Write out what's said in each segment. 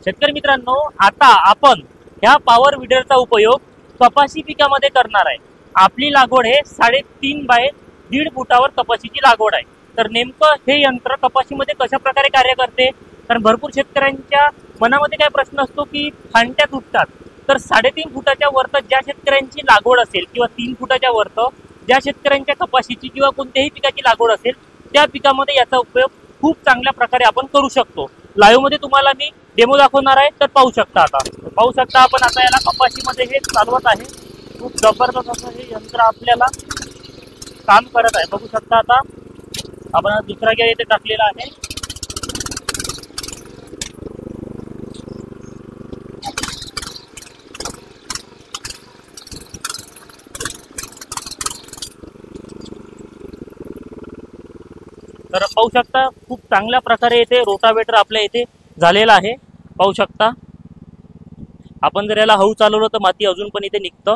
शेतकरी मित्रांनो, आता आपण ह्या पॉवर विडरचा उपयोग कपाशी पिकामध्ये करणार आहे। आपली लागवड हे 3.5 बाय 1.5 फुटावर कपाशीची लागवड आहे। तर नेमकं हे यंत्र कपाशीमध्ये कशा प्रकारे कार्य करते, कारण भरपूर शेतकऱ्यांच्या मनामध्ये काय प्रश्न असतो की फांट्या तुटतात। तर 3.5 फुटाच्या वरत ज्या शेतकऱ्यांची लागवड असेल किंवा 3 फुटाच्या वरत ज्या शेतकऱ्यांच्या कपाशीची किंवा कोणत्याही पिकाची लागवड असेल त्या पिकामध्ये याचा उपयोग खूप चांगल्या प्रकारे आपण करू शकतो। लाईव्ह मध्ये तुम्हाला मी डेमो दाखवणार आहे, तर पाहू शकता। आपण आता याला कपाशीमध्ये हे चालवत आहे। खूप जबरदस्त असं हे यंत्र आपल्याला काम करत आहे, बघू शकता। आता आपण दुसरा गेअर इथे टाकलेला आहे। तर पाहू शकता खूप चांगल्या प्रकारे इथे रोटावेटर आपल्या इथे झालेला आहे, पाहू शकता। आपण जर याला हळू चालवलं तर माती अजून पण इथे निघतं।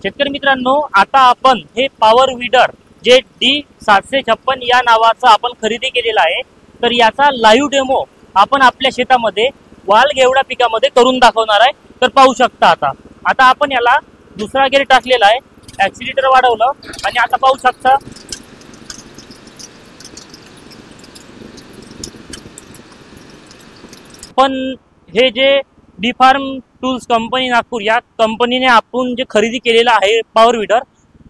शेतकरी मित्रांनो, आता आपण हे पॉवर विडर जे D756 या नावाचं आपण खरेदी केलेला आहे, तर याचा लाईव्ह डेमो आपण आपल्या शेतामध्ये वाल घेवडा पिकामध्ये करून दाखवणार आहे। तर पाहू शकता आता आपण याला दुसरा गेअर टाकलेला आहे, ऍक्सिलेटर वाढवलं आणि आता पाहू शकता पण हे जे D farm tools company Nagpur या कंपनीने आपण जे खरेदी केलेला आहे पॉवर विडर,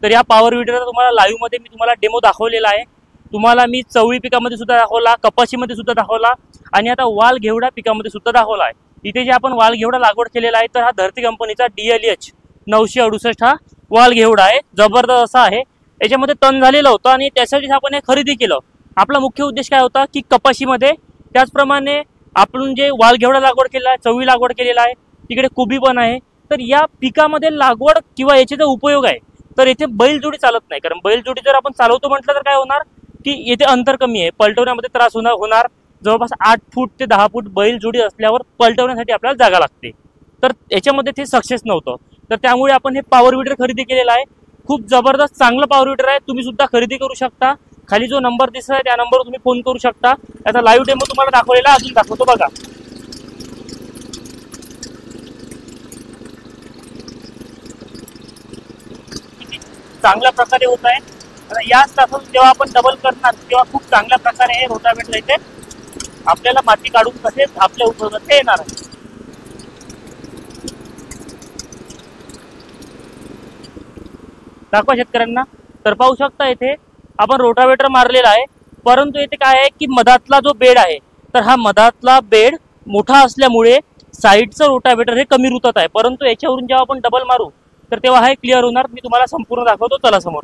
तर या पॉवर विडरचा तुम्हाला लाईव्ह मध्ये मी तुम्हाला डेमो दाखवलेला आहे। तुम्हाला मी चवळी पिकामध्ये सुद्धा दाखवला, कपाशीमध्ये सुद्धा दाखवला आणि आता वाल घेवडा पिकामध्ये सुद्धा दाखवला आहे। इथे जे आपण वाल घेवडा लागवड केलेला आहे, तर हा धरती कंपनीचा DLH 968 हा वाल घेवडा आहे। जबरदस्त असा आहे, याच्यामध्ये तण झालेलं होतं आणि त्यासाठी आपण हे खरेदी केलं। आपला मुख्य उद्देश काय होता की कपाशीमध्ये त्याचप्रमाणे आपण जे वाल घेवडा लागवड केला आहे, चवळी लागवड केलेला आहे, तिकडे कोबी पण आहे। तर या पिकामध्ये लागवड किंवा याचे जो उपयोग आहे, तर इथे बैलजोडी चालत नाही। कारण बैलजोडी जर आपण चालवतो म्हटलं तर काय होणार की येथे अंतर कमी आहे, पलटवण्यामध्ये त्रास होणार। जवळपास 8 फूट ते 10 फूट बैलजोडी असल्यावर पलटवण्यासाठी आपल्याला जागा लागते, तर याच्यामध्ये ते सक्सेस नव्हतं। तर त्यामुळे आपण हे पॉवर विडर खरेदी केलेला आहे। खूप जबरदस्त चांगलं पॉवर विडर आहे, तुम्ही सुद्धा खरेदी करू शकता। खाली जो नंबर दिसत आहे त्या नंबरवर तुम्ही फोन करू शकता। याचा लाईव्ह डेमो तुम्हाला दाखवलेला अजून दाखवतो बघा। चांगल्या प्रकारे होत आहे। याच तासातून जेव्हा आपण डबल करणार तेव्हा खूप चांगल्या प्रकारे हे रोटावेटर इथे आपल्याला माती काढून कसे आपल्या उपयोगात येणार आहे। दाखवा शेतकऱ्यांना। तर पाहू शकता इथे आपण रोटावेटर मारलेला आहे, परंतु इथे काय आहे की मधातला जो बेड आहे, तर हा मधातला बेड मोठा असल्यामुळे साईडचं रोटावेटर हे कमी रुतत आहे। परंतु याच्यावरून जेव्हा आपण डबल मारू तर तेव्हा हे क्लिअर होणार। मी तुम्हाला संपूर्ण दाखवतो, चला समोर।